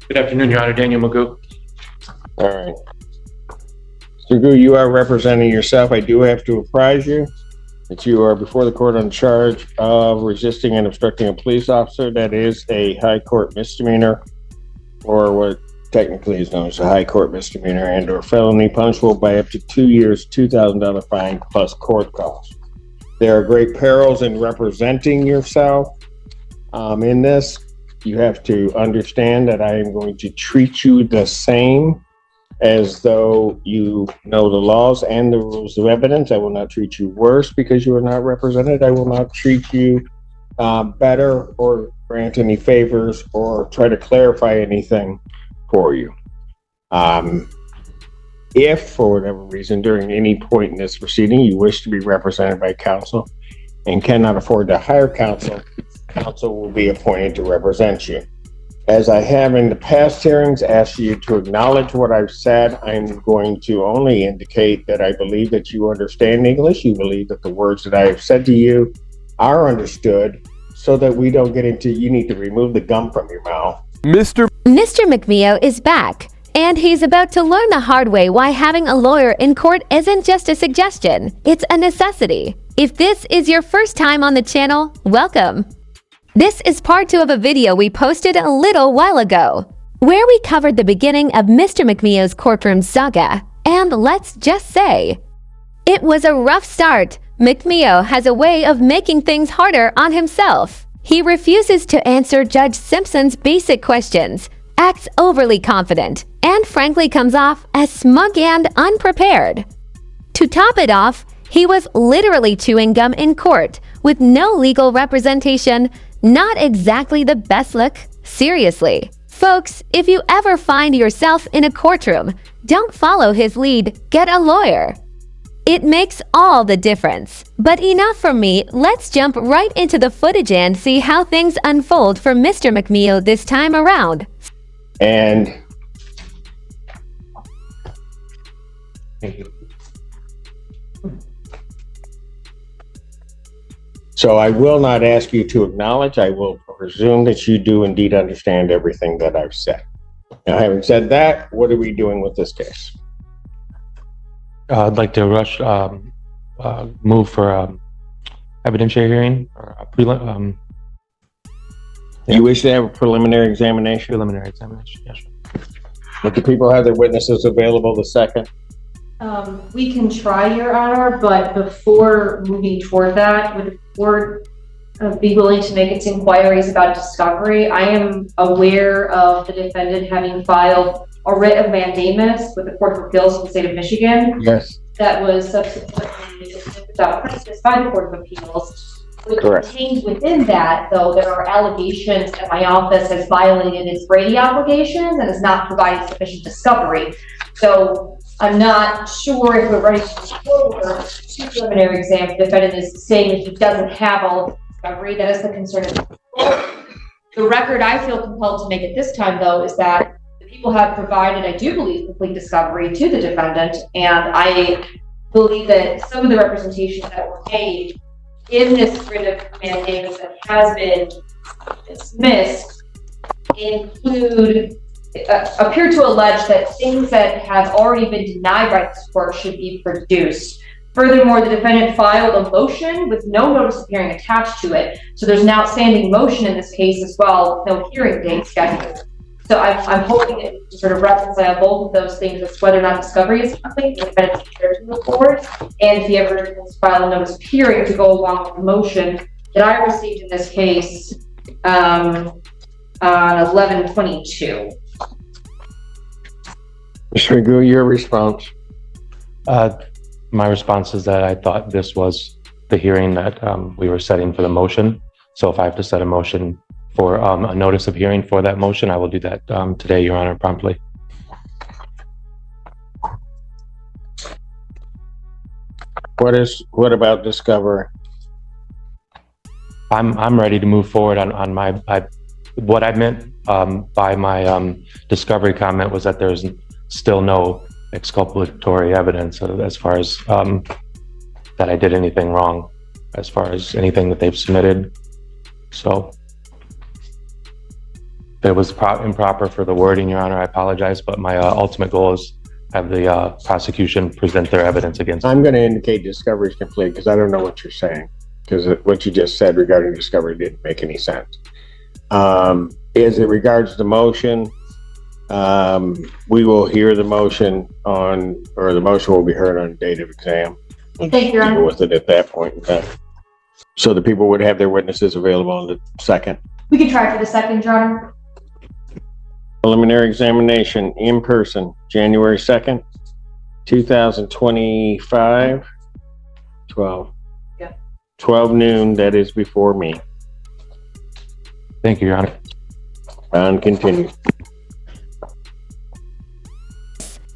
Good afternoon, Your Honor. Daniel Magoo. All right. Mr. Gu, you are representing yourself. I do have to apprise you that you are before the court on charge of resisting and obstructing a police officer. That is a high court misdemeanor, or what technically is known as a high court misdemeanor and or felony, punishable by up to 2 years, $2,000 fine plus court costs. There are great perils in representing yourself in this. You have to understand that I am going to treat you the same as though you know the laws and the rules of evidence. I will not treat you worse because you are not represented. I will not treat you better or grant any favors or try to clarify anything for you. If, for whatever reason, during any point in this proceeding, you wish to be represented by counsel and cannot afford to hire counsel, counsel will be appointed to represent you. As I have in the past hearings asked you to acknowledge what I've said, I'm going to only indicate that I believe that you understand English. You believe that the words that I have said to you are understood, so that we don't get into, you need to remove the gum from your mouth. Mr. McMeo is back, and he's about to learn the hard way why having a lawyer in court isn't just a suggestion, it's a necessity. If this is your first time on the channel, welcome. This is part 2 of a video we posted a little while ago, where we covered the beginning of Mr. McMeo's courtroom saga, and let's just say, it was a rough start. McMeo has a way of making things harder on himself. He refuses to answer Judge Simpson's basic questions, acts overly confident, and frankly comes off as smug and unprepared. To top it off, he was literally chewing gum in court with no legal representation. Not exactly the best look, seriously. Folks, if you ever find yourself in a courtroom, don't follow his lead, get a lawyer. It makes all the difference. But enough from me, let's jump right into the footage and see how things unfold for Mr. McMeo this time around. And Thank you. so I will not ask you to acknowledge. I will presume that you do indeed understand everything that I've said. Now, having said that, what are we doing with this case? I'd like to move for evidentiary hearing or You wish to have a preliminary examination? preliminary examination. Yes, sir. Would the people have their witnesses available the second? We can try, Your Honor, but before moving toward that, would the court be willing to make its inquiries about discovery? I am aware of the defendant having filed a writ of mandamus with the Court of Appeals of the state of Michigan. Yes. That was subsequently without prejudice by the Court of Appeals. Correct. Contained within that, though, there are allegations that my office has violated its Brady obligations and has not provided sufficient discovery. So I'm not sure if we're ready to move forward to preliminary exam. The defendant is saying that he doesn't have all of the discovery. That is the concern of the court. The record I feel compelled to make at this time, though, is that the people have provided, I do believe, complete discovery to the defendant, and I believe that some of the representations that were made in this writ of mandamus that has been dismissed appear to allege that things that have already been denied by this court should be produced. Furthermore, the defendant filed a motion with no notice of hearing attached to it. So there's an outstanding motion in this case as well, no hearing date scheduled. So I'm hoping to sort of reconcile both of those things as whether or not discovery is complete, the defendant's prepared to move forward, and if he ever has filed a notice of hearing to go along with the motion that I received in this case on 11/22. Mr. Magoo, your response? My response is that I thought this was the hearing that we were setting for the motion. So if I have to set a motion for a notice of hearing for that motion, I will do that today, Your Honor, promptly. What about discovery? I'm ready to move forward on my what I meant by my discovery comment was that there's still no exculpatory evidence as far as that I did anything wrong, as far as anything that they've submitted. So it was improper for the wording, Your Honor. I apologize, but my ultimate goal is have the prosecution present their evidence against me. I'm going to indicate discovery is complete because I don't know what you're saying, because what you just said regarding discovery didn't make any sense. As it regards the motion, we will hear the motion the motion will be heard on date of exam. Thank you, Your Honor. Deal with it at that point in time. So the people would have their witnesses available on the second. We can try for the second, Your Honor. Preliminary examination in person, January 2nd, 2025, 12. Yeah. 12 noon, that is before me. Thank you, Your Honor. And continue.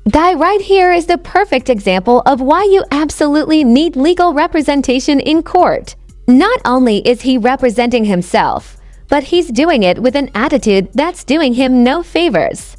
Guy right here is the perfect example of why you absolutely need legal representation in court. Not only is he representing himself, but he's doing it with an attitude that's doing him no favors.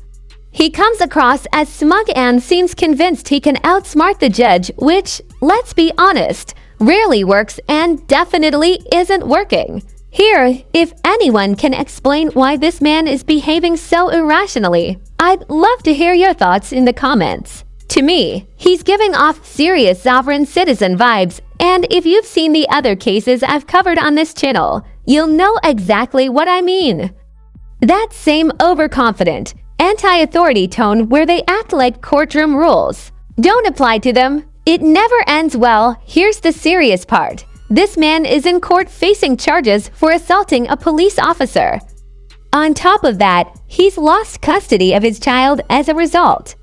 He comes across as smug and seems convinced he can outsmart the judge, which, let's be honest, rarely works and definitely isn't working. Here, if anyone can explain why this man is behaving so irrationally, I'd love to hear your thoughts in the comments. To me, he's giving off serious sovereign citizen vibes, and if you've seen the other cases I've covered on this channel, you'll know exactly what I mean. That same overconfident, anti-authority tone where they act like courtroom rules. Don't apply to them. It never ends well. Here's the serious part. This man is in court facing charges for assaulting a police officer. On top of that, he's lost custody of his child as a result.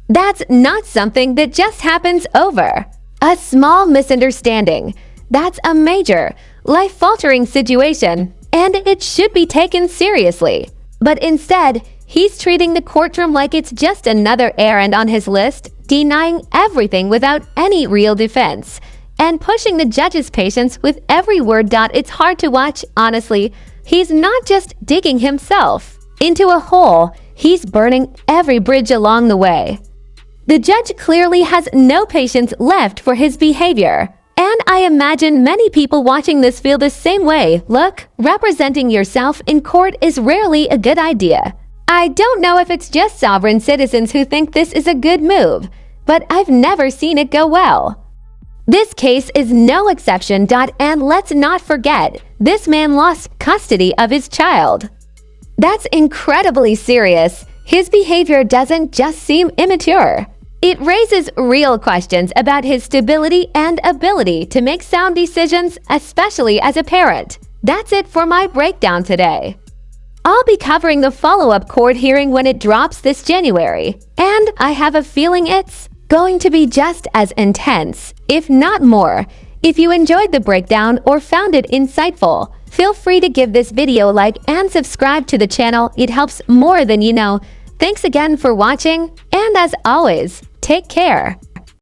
That's not something that just happens over. A small misunderstanding. That's a major, life-altering situation, and it should be taken seriously. But instead, he's treating the courtroom like it's just another errand on his list, denying everything without any real defense, and pushing the judge's patience with every word. It's hard to watch, honestly. He's not just digging himself into a hole, he's burning every bridge along the way. The judge clearly has no patience left for his behavior. And I imagine many people watching this feel the same way. Look, representing yourself in court is rarely a good idea. I don't know if it's just sovereign citizens who think this is a good move, but I've never seen it go well. This case is no exception. And let's not forget, this man lost custody of his child. That's incredibly serious. His behavior doesn't just seem immature. It raises real questions about his stability and ability to make sound decisions, especially as a parent. That's it for my breakdown today. I'll be covering the follow-up court hearing when it drops this January, and I have a feeling it's going to be just as intense, if not more. If you enjoyed the breakdown or found it insightful, feel free to give this video a like and subscribe to the channel. It helps more than you know. Thanks again for watching, and as always, take care.